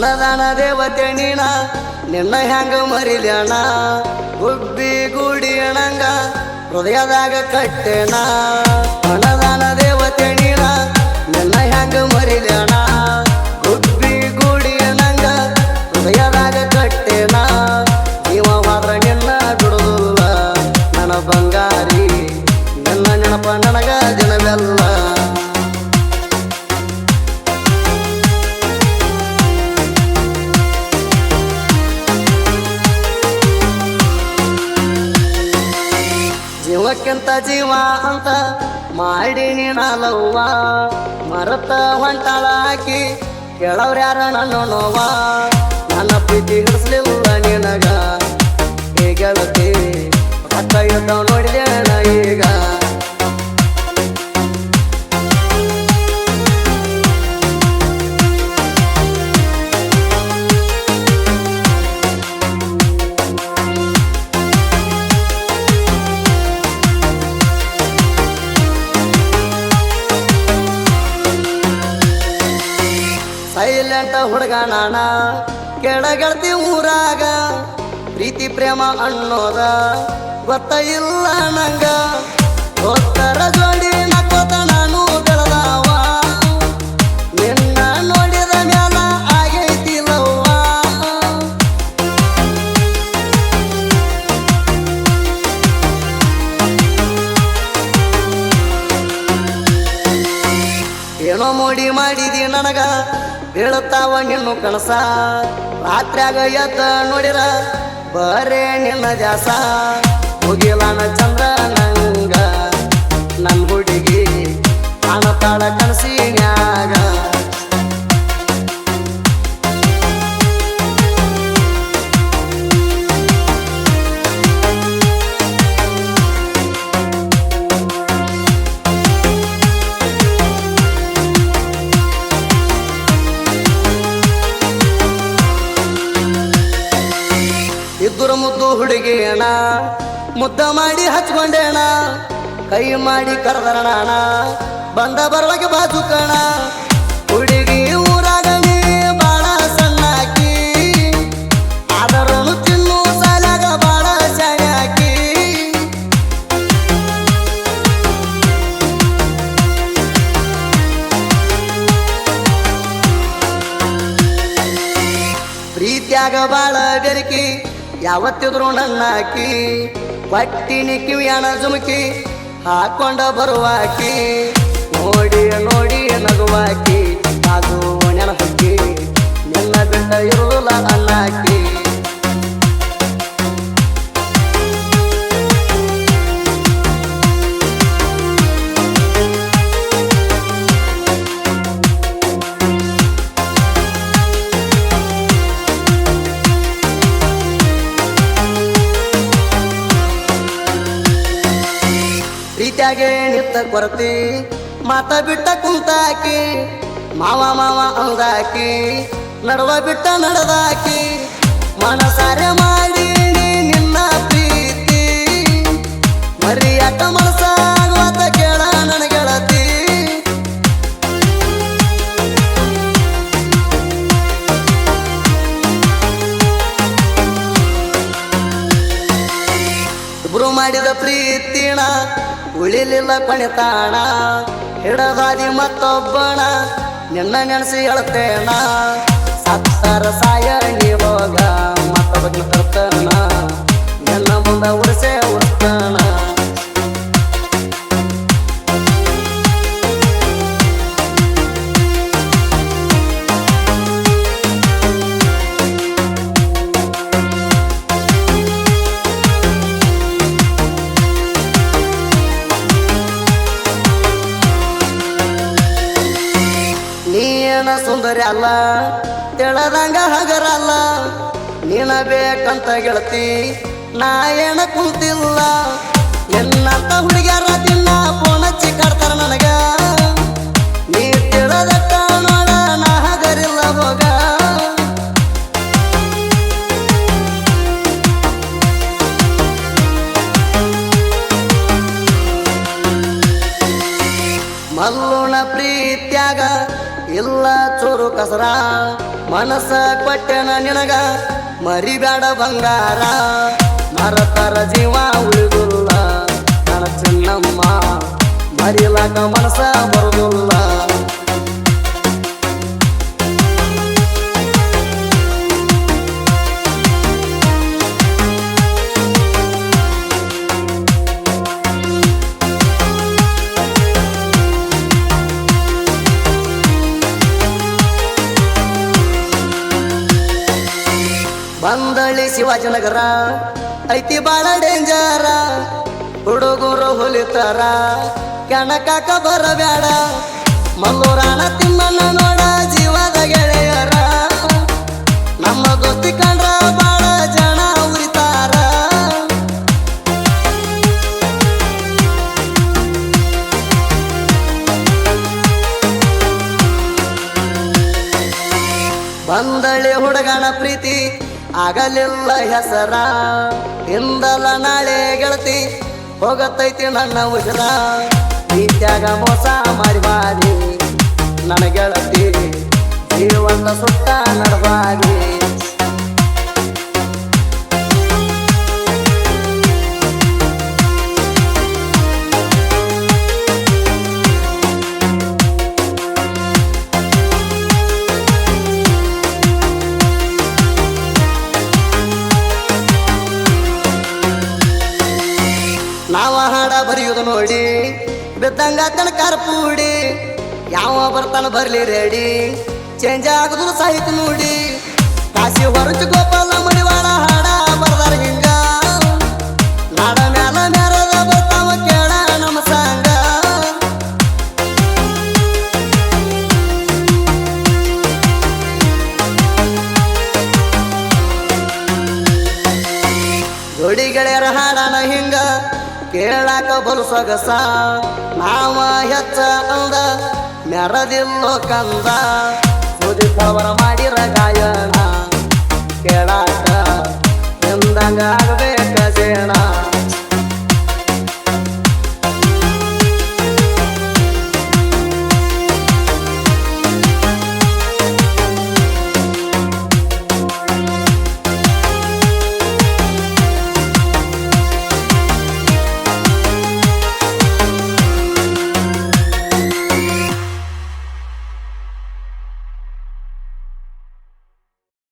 ಮನದಾನ ದೇವತೆ ನೀನ ನಿನ್ನ ಹ್ಯಾಂಗ ಮರಿಲ್ಯಾಣ ಗುಬ್ಬಿ ಗೂಡಿ ಅಣಂಗ ಹೃದಯದಾಗ ಕಟ್ಟೆಣ ಮನದಾನ ದೇವತೆ ನೀನ ನಿನ್ನ ಹ್ಯಾಂಗ ಮರಿಲ್ಯಾಣ ಗುಬ್ಬಿ ಗೂಡಿ ಅಣಂಗ ಹೃದಯದಾಗ ಕಟ್ಟೆಣ ಜೀವ ಮಾತ್ರ ನಿನ್ನ ಬಿಡುದಿಲ್ಲ ನನ್ನ ಬಂಗಾರಿ ನಿನ್ನ ನೆನಪ ನನಗ ದಿನವೆಲ್ಲ ಜೀವಕ್ಕಿಂತ ಜೀವ ಅಂತ ಮಾಡಿ ನೀನಲ್ಲವ್ವ ಮರತ ಹೊಂಟಾಳ ಹಾಕಿ ಕೇಳವ್ರ್ಯಾರ ನನ್ನ ನೋವ ನನ್ನ ಪ್ರೀತಿ ಹಿಡಿಸ್ಲಿಲ್ಲ ನಿನಗ ಹೇಗೆಳತಿ ರೊಕ್ಕ ಇದ್ದವ್ ನೋಡಿದೇನ ಈಗ ಸೈಲೆಂಟ್ ಹುಡುಗ ನಾನ ಕೆಳಗೆಳ್ತಿ ಊರಾಗ ಪ್ರೀತಿ ಪ್ರೇಮ ಅನ್ನೋದ ಗೊತ್ತ ಇಲ್ಲ ನಂಗ ಗೊತ್ತರ ಜೋಡಿ ನಕ್ಕೋತ ನಾನು ಬೆಳೆದವ ನಿನ್ನ ನೋಡಿದ ಮ್ಯಾಲ ಆಗೈತಿಲ್ಲವ್ವ ಏನೋ ಮೋಡಿ ಮಾಡಿದಿ ನನಗ ಬೀಳುತ್ತಾವ ನಿನ್ನು ಕನಸ ರಾತ್ರ್ಯಾಗ ಎದ್ದ ನೋಡಿರ ಬರೇ ನಿನ್ನ ದ್ಯಾಸ ಮುಗಿಲಾನ ಚಂದ್ರ ನಂಗ ನನ್ ಹುಡುಗಿ ಕಾಣತಾಳ ಕನಸಿನ್ಯಾಗ ಇದ್ದುರ ಮುದ್ದು ಹುಡುಗಿಯಣ ಮುದ್ದ ಮಾಡಿ ಹಚ್ಕೊಂಡೇಣ ಕೈ ಮಾಡಿ ಕರೆದರಣ ಬಂದ ಬರುವಾಗ ಬಾಜು ಕಣ ಹುಡುಗಿ ಊರಾಗ ನೀ ಬಾಳ ಸಣ್ಣಾಕಿ ಆದರೂ ತಿನ್ನು ಸಾಲಾಗ ಬಾಳ ಶಾಣಾಕಿ ಪ್ರೀತ್ಯಾಗ ಬಾಳ ಬೆರಕಿ ಯಾವತ್ತಿದ್ರು ನನ್ನಾಕಿ ಪಟ್ಟಿನಿ ಕಿವಿಯಾನ ಜುಮುಕಿ ಹಾಕೊಂಡ ಬರುವಾಕಿ ನೋಡಿ ನೋಡಿ ನಗುವಾಕಿ ಅದು ನೆನಪಕ್ಕಿ ನಿನ್ನ ಬಿಟ್ಟ ಇರುವುದಿಲ್ಲ ಅನ್ನಾಕಿ ಪ್ರೀತ್ಯಾಗೆ ನಿತ್ತ ಕೊರತಿ ಮಾತ ಬಿಟ್ಟ ಕುಂತಾಕಿ ಮಾವ ಮಾವ ಅಂದಾಕಿ ನಡುವ ಬಿಟ್ಟ ನಡೆದಾಕಿ ಮನಸಾರೆ ಮಾಡಿ ನಿನ್ನ ಪ್ರೀತಿ ಮರಿಯಾಟ ಮನಸಾಗುವತ ಕೇಳ ನನ್ನ ಗೆಳತಿ ಇಬ್ರು ಮಾಡಿದ ಪ್ರೀತಿಣ ಉಳಿಲಿಲ್ಲ ಕೊನೆತಾಣ ಹಿಡದಾದಿ ಮತ್ತೊಬ್ಬಣ ನಿನ್ನ ನೆನೆಸಿ ಹೇಳ್ತೇಣ ಸತ್ತರ ಸಾಯ ನೀವಾಗ ಮತ್ತೊಬ್ಬ ತರ್ತನ ನಿನ್ನ ಮುಂದೆ ಉಳಿಸೇ ಉಳಿಸ್ತಾನ ಸುಂದರಿ ಅಲ್ಲ ತೆಳದಂಗ ಹಗರಲ್ಲ ನೀನ ಬೇಕಂತ ಗೆಳತಿ ನಾ ಏನ ಕುಂತಿಲ್ಲ ಎನ್ನಂತ ಹುಡುಗ್ಯಾರ ದಿನ ಫೋನ್ ಹಚ್ಚಿ ಕಾಡ್ತಾರ ನನಗ ನೀ ತಿಳದಟ್ಟ ನೋಡ ನಾ ಹಗರಿಲ್ಲ ಹೋಗ ಮಲ್ಲುನ ಪ್ರೀತ್ಯಾಗ ಇಲ್ಲ ಚೂರು ಕಸರ ಮನಸ್ಸ ಕೊಟ್ಟೆನ ನಿನಗ ಮರಿಬೇಡ ಬಂಗಾರ ಮರತರ ಜೀವ ಉಳಿದುಲ್ಲ ನನ್ನ ಚಿನ್ನಮ್ಮ ಮರಿಲಾಕ ಮನಸ್ಸ ಬರುದಿಲ್ಲ ಬಂದಳಿ ಶಿವಾಜಿನಗರ ಐತಿ ಬಾಳ ಡೇಂಜರ ಹುಡುಗರು ಹೊಲಿತಾರ ಕೆಣಕಾಕ ಬರಬೇಡ ಮಲ್ಲೂರಾಣ ತಿಮ್ಮಣ್ಣ ನೋಡ ಜೀವದ ಗೆಳೆಯರ ನಮ್ಮ ದೋಸ್ತಿ ಕಂಡ್ರ ಬಾಳ ಜನ ಉರಿತಾರ ಬಂದಳಿ ಹುಡುಗನ ಪ್ರೀತಿ ಆಗಲಿಲ್ಲ ಹೆಸರ ಹಿಂದಲ ನಾಳೆ ಗೆಳತಿ ಹೋಗತೈತಿ ನನ್ನ ಉಸಿರ ಪ್ರೀತ್ಯಾಗ ಮೋಸ ಮಾಡಬಾರಿ ನನ್ನ ಗೆಳತಿ ಜೀವಂತ ಸುತ್ತ ನಡಬಾರಿ ನಾವ ಹಾಡ ಬರೆಯುವುದು ನೋಡಿ ಬಿದ್ದಂಗ ಕಣಕಾರ ಪೂಡಿ ಯಾವ ಬರ್ತಾನ ಬರ್ಲಿ ರೆಡಿ ಚೇಂಜ್ ಆಗುದು ಸಾಹಿತ್ಯ ನೋಡಿ ಕಾಶಿ ಹೊರಚು ಗೋಪಾಲ ಮಡಿವಾಳ ಹಾಡ ಬರ್ದಾರ ಹಿಂಗ ನಾಡ ಮ್ಯಾಲ ಮ್ಯಾರದ ಬರ್ತಾವ ಕೇಳ ನಮ್ಮ ಸಂಗ ಜೋಡಿ ಗೆಳೆಯರ ಹಾಡನ ಹಿಂಗ ಕೇಳಾಕ ಬಲು ಸೊಗಸ ನಾವ ಹೆಚ್ಚ ಅಂದ ಮೆರದಿಲ್ಲೋ ಕಂದ ಸುದೀಪವರ ಮಾಡಿರ ಗಾಯನ ಕೇಳಾಕ ಎಂದಂಗ ಆಗಬೇಕ ಸೇಣ